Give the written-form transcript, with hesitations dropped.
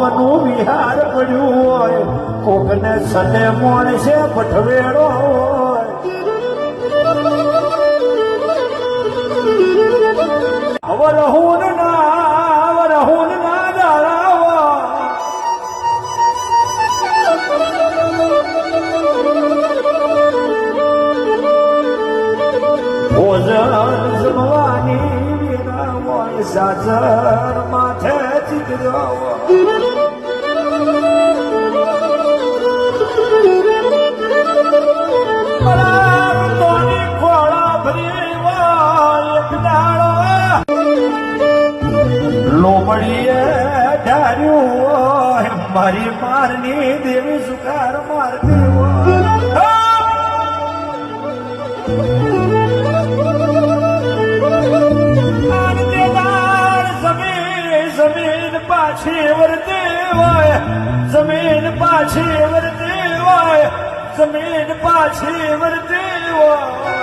ભોમનું વિહાર પડ્યું હોય કોકને સને મોણસે પઠવેડો હોય અવરહુન ના દાડાવા ભોજન જમવાની વિના હોય સાજર માથે ચીકર્યો લોમડીએ ધાર્યું હોય મારી મારની દેવી સુકાર મારતી હોય જમીન પાછી વરતી હોય જમીન પાછી વરતી હોય જમીન પાછી વરતી હોય